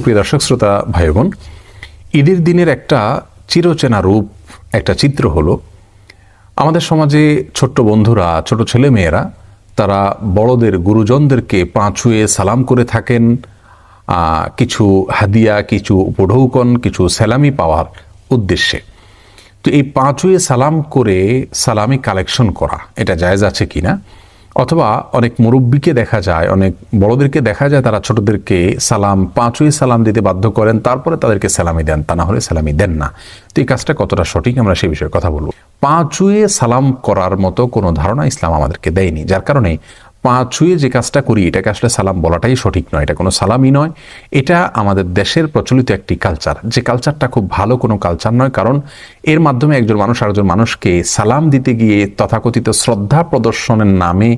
প্রিয় দর্শক শ্রোতা ভাই বোন, ঈদের দিনের একটা চিরচেনা রূপ, একটা চিত্র হলো আমাদের সমাজে ছোট্ট বন্ধুরা, ছোট ছেলে মেয়েরা তারা বড়দের, গুরুজনদেরকে পা ছুঁয়ে সালাম করে থাকেন, কিছু হাদিয়া, কিছু উপঢৌকন, কিছু সালামি পাওয়ার উদ্দেশ্যে। তো এই পা ছুঁয়ে সালাম করে সালামি কালেকশন করা এটা জায়েজ আছে কিনা, অথবা অনেক মুরব্বীকে দেখা যায়, অনেক বড়দেরকে দেখা যায় তারা ছোটদেরকে পা ছুঁয়ে সালাম দিতে বাধ্য করেন, তারপরে তাদেরকে সালামি দেন, তা না হলে সালামি দেন না। তো এই কাজটা কতটা সঠিক আমরা সেই বিষয়ে কথা বলবো। পা ছুঁয়ে সালাম করার মতো কোনো ধারণা ইসলাম আমাদেরকে দেয়নি, যার কারণে পা ছুঁয়ে যে কাজটা করি এটাকে আসলে সালাম বলাটাই সঠিক নয়, এটা কোনো সালামই নয়। এটা আমাদের দেশের প্রচলিত একটি কালচার, যে কালচারটা খুব ভালো কোনো কালচার নয়, কারণ এর মাধ্যমে একজন মানুষ আরেকজন মানুষকে সালাম দিতে গিয়ে তথাকথিত শ্রদ্ধা প্রদর্শনের নামে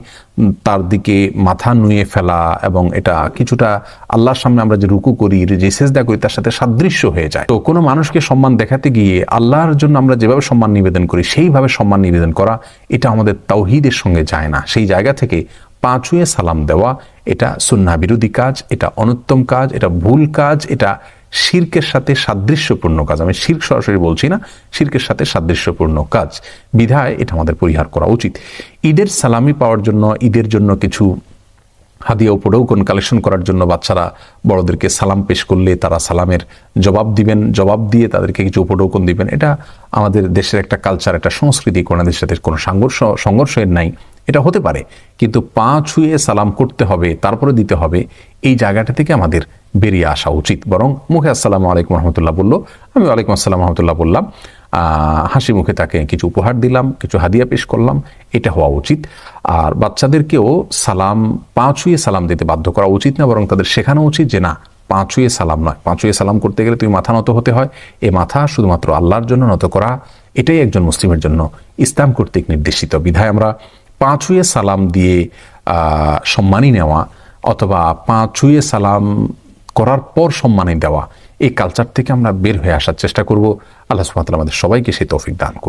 তার দিকে মাথা নুয়ে ফেলা, এবং এটা কিছুটা আল্লাহর সামনে আমরা যে রুকু করি, যে সেজদা করি তার সাথে সাদৃশ্য হয়ে যায়। তো কোনো মানুষকে সম্মান দেখাতে গিয়ে আল্লাহর জন্য আমরা যেভাবে সম্মান নিবেদন করি সেইভাবে সম্মান নিবেদন করা এটা আমাদের তাওহীদের সঙ্গে যায় না। সেই জায়গা থেকে পা ছুঁয়ে সালাম দেওয়া এটা সুন্নাহ বিরোধী কাজ, এটা অনুত্তম কাজ, এটা ভুল কাজ, এটা শিরকের সাথে সাদৃশ্যপূর্ণ কাজ। আমি শিরক সরাসরি বলছি না, শিরকের সাথে সাদৃশ্যপূর্ণ কাজ, বিধায় এটা আমাদের পরিহার করা উচিত। ঈদের সালামি পাওয়ার জন্য, ঈদের জন্য কিছু হাদিয়া উপঢৌকন কালেকশন করার জন্য বাচ্চারা বড়দেরকে সালাম পেশ করলে তারা সালামের জবাব দিবেন, জবাব দিয়ে তাদেরকে কিছু উপঢৌকন দিবেন, এটা আমাদের দেশের একটা কালচার, একটা সংস্কৃতি, কোনদের সাথে কোনো সংঘর্ষের নাই। এটা হতে পারে, কিন্তু পা ছুঁয়ে সালাম করতে হবে, তারপরে দিতে হবে, এই জায়গাটা থেকে আমাদের বেরিয়ে আসা উচিত। বরং মুখে আসসালামু আলাইকুম রহমতুল্লাহ বললো, আমি ওয়ালাইকুম আসসালাম রহমতুল্লাহ বললাম, হাসি মুখে তাকে কিছু উপহার দিলাম, কিছু হাদিয়া পেশ করলাম, এটা হওয়া উচিত। আর বাচ্চাদেরকেও পা ছুঁয়ে সালাম দিতে বাধ্য করা উচিত না, বরং তাদের শেখানো উচিত যে না, পা ছুঁয়ে সালাম নয়, পা ছুঁয়ে সালাম করতে গেলে তুমি মাথা নত হতে হয়, এ মাথা শুধুমাত্র আল্লাহর জন্য নত করা, এটাই একজন মুসলিমের জন্য ইসলাম কর্তৃক নির্দেশিত। বিধায় আমরা পা ছুঁয়ে সালাম দিয়ে সম্মানী নেওয়া, অথবা পা ছুঁয়ে সালাম করার পর সম্মানী দেওয়া, এই কালচার থেকে আমরা বের হয়ে আসার চেষ্টা করব। আল্লাহ সুবহানাহু ওয়া তাআলা আমাদের সবাইকে সেই তৌফিক দান করুন।